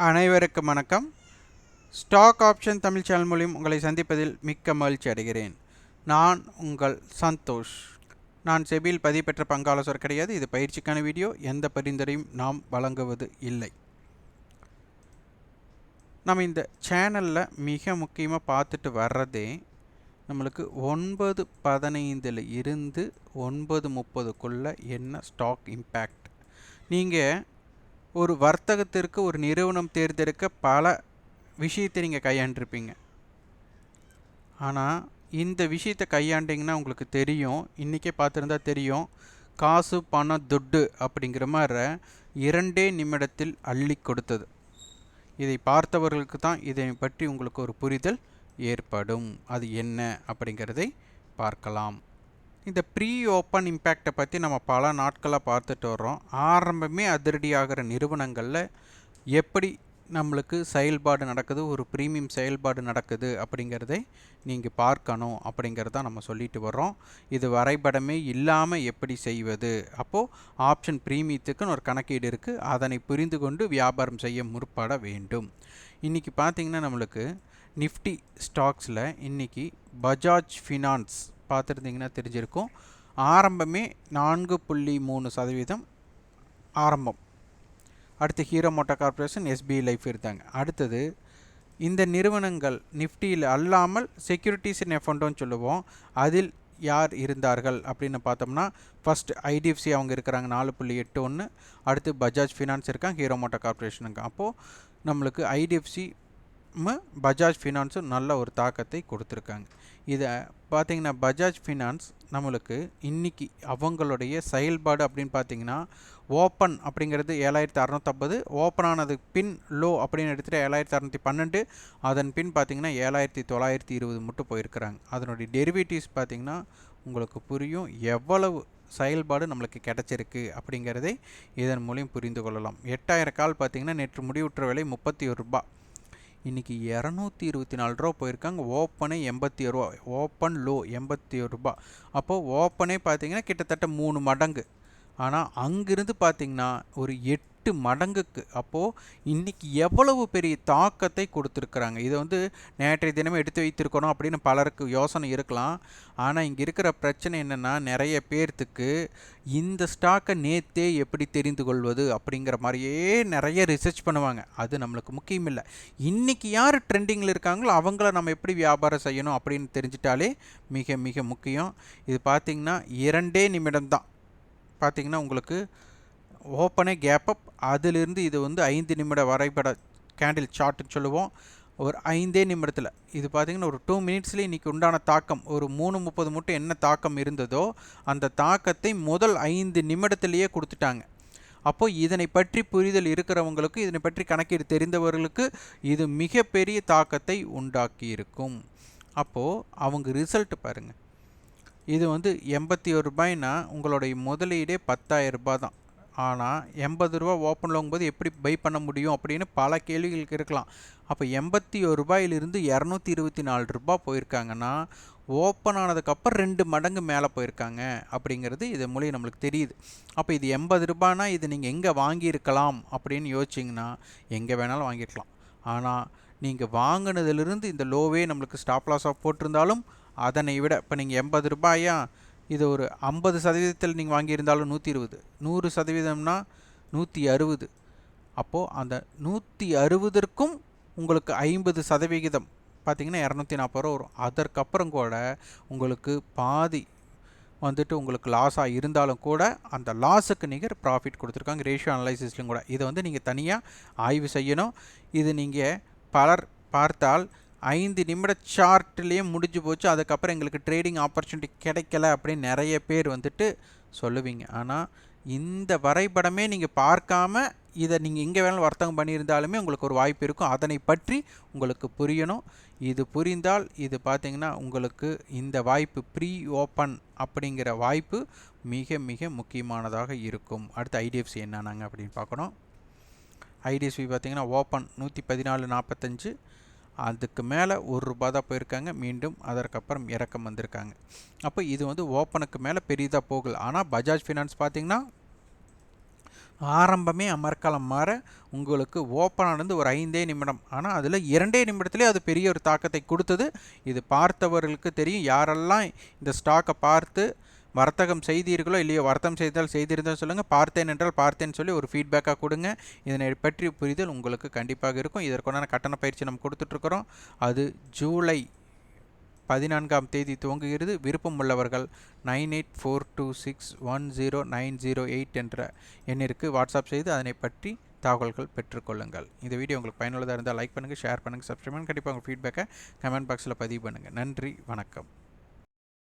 அனைவருக்கும் வணக்கம். Stock option Tamil channel மூலம் உங்களை சந்திப்பதில் மிக்க மகிழ்ச்சி அடைகிறேன். நான் உங்கள் சந்தோஷ். நான் செபியில் பதிவு பெற்ற பங்காலோசர் கிடையாது. இது பயிற்சிக்கான வீடியோ. எந்த பரிந்துரையும் நாம் வழங்குவது இல்லை. நம்ம இந்த சேனலில் மிக முக்கியமாக பார்த்துட்டு வர்றதே நம்மளுக்கு 9:15 இருந்து 9:30க்குள்ளே என்ன ஸ்டாக் இம்பேக்ட். நீங்கள் ஒரு வர்த்தகத்திற்கு ஒரு நிறுவனம் தேர்ந்தெடுக்க பல விஷயத்தை நீங்கள் கையாண்டிருப்பீங்க. ஆனால் இந்த விஷயத்தை கையாண்டிங்கன்னா உங்களுக்கு தெரியும், இன்றைக்கே பார்த்துருந்தா தெரியும், காசு பணம் துட்டு அப்படிங்கிற மாதிரி 2 நிமிடத்தில் அள்ளி கொடுத்தது. இதை பார்த்தவர்களுக்கு தான் இதை பற்றி உங்களுக்கு ஒரு புரிதல் ஏற்படும். அது என்ன அப்படிங்கிறதை பார்க்கலாம். இந்த ப்ரீ ஓப்பன் இம்பேக்டை பற்றி நம்ம பல நாட்களாக பார்த்துட்டு வர்றோம். ஆரம்பமே அதிரடியாகிற நிறுவனங்களில் எப்படி நம்மளுக்கு செயல்பாடு நடக்குது, ஒரு ப்ரீமியம் செயல்பாடு நடக்குது அப்படிங்கிறதை நீங்கள் பார்க்கணும் அப்படிங்கிறத நம்ம சொல்லிட்டு வர்றோம். இது வரைபடமே இல்லாமல் எப்படி செய்வது, அப்போது ஆப்ஷன் ப்ரீமியத்துக்குன்னு ஒரு கணக்கீடு இருக்குது. அதனை புரிந்து கொண்டு வியாபாரம் செய்ய முற்பட வேண்டும். இன்றைக்கி பார்த்திங்கன்னா நம்மளுக்கு நிஃப்டி ஸ்டாக்ஸில் இன்றைக்கி பஜாஜ் ஃபினான்ஸ் பார்த்துருந்தீங்கன்னா தெரிஞ்சிருக்கும். ஆரம்பமே 4.3% ஆரம்பம். அடுத்து hero motor corporation, SBI life இருந்தாங்க. அடுத்தது இந்த நிறுவனங்கள் நிஃப்டியில் அல்லாமல் செக்யூரிட்டிஸ் இன் எஃப்என்டோன்னு சொல்லுவோம். அதில் யார் இருந்தார்கள் அப்படின்னு பார்த்தோம்னா ஃபஸ்ட் ஐடிஎஃப்சி அவங்க இருக்கிறாங்க 4.81. அடுத்து பஜாஜ் ஃபினான்ஸ் இருக்காங்க, ஹீரோ மோட்டார் கார்பரேஷனுங்க. அப்போது நம்மளுக்கு ஐடிஎஃப்சி பஜாஜ் ஃபினான்ஸும் நல்ல ஒரு தாக்கத்தை கொடுத்துருக்காங்க. இதை பார்த்திங்கன்னா பஜாஜ் ஃபினான்ஸ் நம்மளுக்கு இன்றைக்கி அவங்களுடைய செயல்பாடு அப்படின்னு பார்த்திங்கன்னா ஓப்பன் அப்படிங்கிறது 7650, ஓப்பன் ஆனது பின் லோ அப்படின்னு எடுத்துகிட்டு 7612, அதன் பின் பார்த்திங்கன்னா 7920 மட்டும் போயிருக்கிறாங்க. அதனுடைய டெரிவேட்டிவ்ஸ் பார்த்திங்கன்னா உங்களுக்கு புரியும் எவ்வளவு செயல்பாடு நம்மளுக்கு கிடச்சிருக்கு அப்படிங்கிறதை இதன் மூலம் புரிந்து கொள்ளலாம். 8000 கால் பார்த்திங்கன்னா நேற்று முடிவுற்ற விலை 31 ரூபாய். இன்றைக்கி 224 ரூபா போயிருக்காங்க. ஓப்பனே 81 ரூபா, ஓப்பன் லோ 81 ரூபா. அப்போது ஓப்பனே பார்த்திங்கன்னா கிட்டத்தட்ட 3 மடங்கு. ஆனால் அங்கிருந்து பார்த்திங்கன்னா ஒரு 8 மடங்குக்கு. அப்போது இன்றைக்கி எவ்வளவு பெரிய தாக்கத்தை கொடுத்துருக்குறாங்க. இதை நேற்றைய தினமே எடுத்து வைத்திருக்கணும் அப்படின்னு பலருக்கு யோசனை இருக்கலாம். ஆனால் இங்கே இருக்கிற பிரச்சனை என்னென்னா, நிறைய பேர்த்துக்கு இந்த ஸ்டாக்கை நேற்றே எப்படி தெரிந்து கொள்வது அப்படிங்கிற மாதிரியே நிறைய ரிசர்ச் பண்ணுவாங்க. அது நம்மளுக்கு முக்கியம் இல்லை. இன்றைக்கி யார் ட்ரெண்டிங்கில் இருக்காங்களோ அவங்கள நம்ம எப்படி வியாபாரம் செய்யணும் அப்படின்னு தெரிஞ்சிட்டாலே மிக மிக முக்கியம். இது பார்த்திங்கன்னா 2 நிமிடம் தான். பார்த்திங்கன்னா உங்களுக்கு ஓப்பனே கேப் அப், அதிலிருந்து இது 5 நிமிட வரைபட கேண்டில் சார்ட்டுன்னு சொல்லுவோம். ஒரு 5 நிமிடத்தில் இது பார்த்திங்கன்னா ஒரு 2 மினிட்ஸ்லேயே இன்றைக்கி உண்டான தாக்கம் ஒரு 3:30 மட்டும் என்ன தாக்கம் இருந்ததோ அந்த தாக்கத்தை முதல் 5 நிமிடத்திலேயே கொடுத்துட்டாங்க. அப்போது இதனை பற்றி புரிதல் இருக்கிறவங்களுக்கு, இதனை பற்றி கணக்கீடு தெரிந்தவர்களுக்கு இது மிகப்பெரிய தாக்கத்தை உண்டாக்கி இருக்கும். அப்போது அவங்க ரிசல்ட் பாருங்கள். இது 81 ரூபாய்னா உங்களுடைய முதலீடே 10,000 ரூபாய் தான். ஆனால் 80 ரூபா ஓப்பனில் வாங்கும்போது எப்படி பை பண்ண முடியும் அப்படின்னு பல கேள்விகளுக்கு இருக்கலாம். அப்போ 81 ரூபாயிலிருந்து 224 ரூபாய் போயிருக்காங்கன்னா ஓப்பன் ஆனதுக்கப்புறம் 2 மடங்கு மேலே போயிருக்காங்க அப்படிங்கிறது இது மூலியம் நம்மளுக்கு தெரியுது. அப்போ இது 80 ரூபாய்னா இது நீங்கள் எங்கே வாங்கியிருக்கலாம் அப்படின்னு யோசிச்சிங்கன்னா எங்கே வேணாலும் வாங்கியிருக்கலாம். ஆனால் நீங்கள் வாங்கினதுலேருந்து இந்த லோவே நம்மளுக்கு ஸ்டாப் லாஸாக போட்டிருந்தாலும் அதனை விட இப்போ நீங்கள் 80 ரூபாயா, இது ஒரு 50% நீங்கள் வாங்கியிருந்தாலும் 120, 100%னா 160. அப்போது அந்த 160ற்கும் உங்களுக்கு 50% பார்த்திங்கன்னா 240 ரூபா வரும். அதற்கப்புறம் கூட உங்களுக்கு பாதி உங்களுக்கு லாஸாக இருந்தாலும் கூட அந்த லாஸுக்கு நீங்கள் ப்ராஃபிட் கொடுத்துருக்காங்க ரேஷியோ அனலைசிஸ்லையும் கூட. இதை நீங்கள் தனியாக ஆய்வு செய்யணும். இது நீங்கள் பலர் பார்த்தால் 5 நிமிட சார்ட்லேயே முடிஞ்சு போச்சு, அதுக்கப்புறம் எங்களுக்கு ட்ரேடிங் ஆப்பர்ச்சுனிட்டி கிடைக்கல அப்படின்னு நிறைய பேர் சொல்லுவீங்க. ஆனால் இந்த வரைபடமே நீங்கள் பார்க்காம இதை நீங்கள் எங்கே வேணாலும் வர்த்தகம் பண்ணியிருந்தாலுமே உங்களுக்கு ஒரு வாய்ப்பு இருக்கும். அதனை பற்றி உங்களுக்கு புரியணும். இது புரிந்தால் இது பார்த்திங்கன்னா உங்களுக்கு இந்த வாய்ப்பு ப்ரீ ஓப்பன் அப்படிங்கிற வாய்ப்பு மிக மிக முக்கியமானதாக இருக்கும். அடுத்து ஐடிஎஃப்சி என்னன்னாங்க அப்படின்னு பார்க்கணும். ஐடிஎஃப்சி பார்த்திங்கன்னா ஓப்பன் 114.45, அதுக்கு மேலே 1 ரூபா தான் போயிருக்காங்க. மீண்டும் அதற்கப்புறம் இறக்கம் வந்திருக்காங்க. அப்போ இது ஓப்பனுக்கு மேலே பெரிதாக போகல. ஆனால் பஜாஜ் ஃபினான்ஸ் பார்த்திங்கன்னா ஆரம்பமே அமர்க்களம் மாற உங்களுக்கு ஓப்பன் ஆனது ஒரு 5 நிமிடம். ஆனால் அதில் 2 நிமிடத்திலே அது பெரிய ஒரு தாக்கத்தை கொடுத்தது. இது பார்த்தவர்களுக்கு தெரியும். யாரெல்லாம் இந்த ஸ்டாக்கை பார்த்து வர்த்தகம் செய்தீர்களோ இல்லையோ, வர்த்தகம் செய்திருந்தால் சொல்லுங்கள், பார்த்தேன் என்றால் பார்த்தேன்னு சொல்லி ஒரு ஃபீட்பேக்காக கொடுங்க. இதனை பற்றி புரிதல் உங்களுக்கு கண்டிப்பாக இருக்கும். இதற்கான கட்டண பயிற்சி நம்ம கொடுத்துட்ருக்குறோம். அது ஜூலை 14ஆம் தேதி துவங்குகிறது. விருப்பம் உள்ளவர்கள் 9842610908 என்ற எண்ணிற்கு வாட்ஸ்அப் செய்து அதனை பற்றி தகவல்கள் பெற்றுக்கொள்ளுங்கள். இந்த வீடியோ உங்களுக்கு பயனுள்ளதாக இருந்தால் லைக் பண்ணுங்கள், ஷேர் பண்ணுங்கள், சப்ஸ்கிரைப் பண்ணுங்கள். கண்டிப்பாக உங்கள் ஃபீட்பேக்கை கமெண்ட் பாக்ஸில் பதிவு பண்ணுங்கள். நன்றி, வணக்கம்.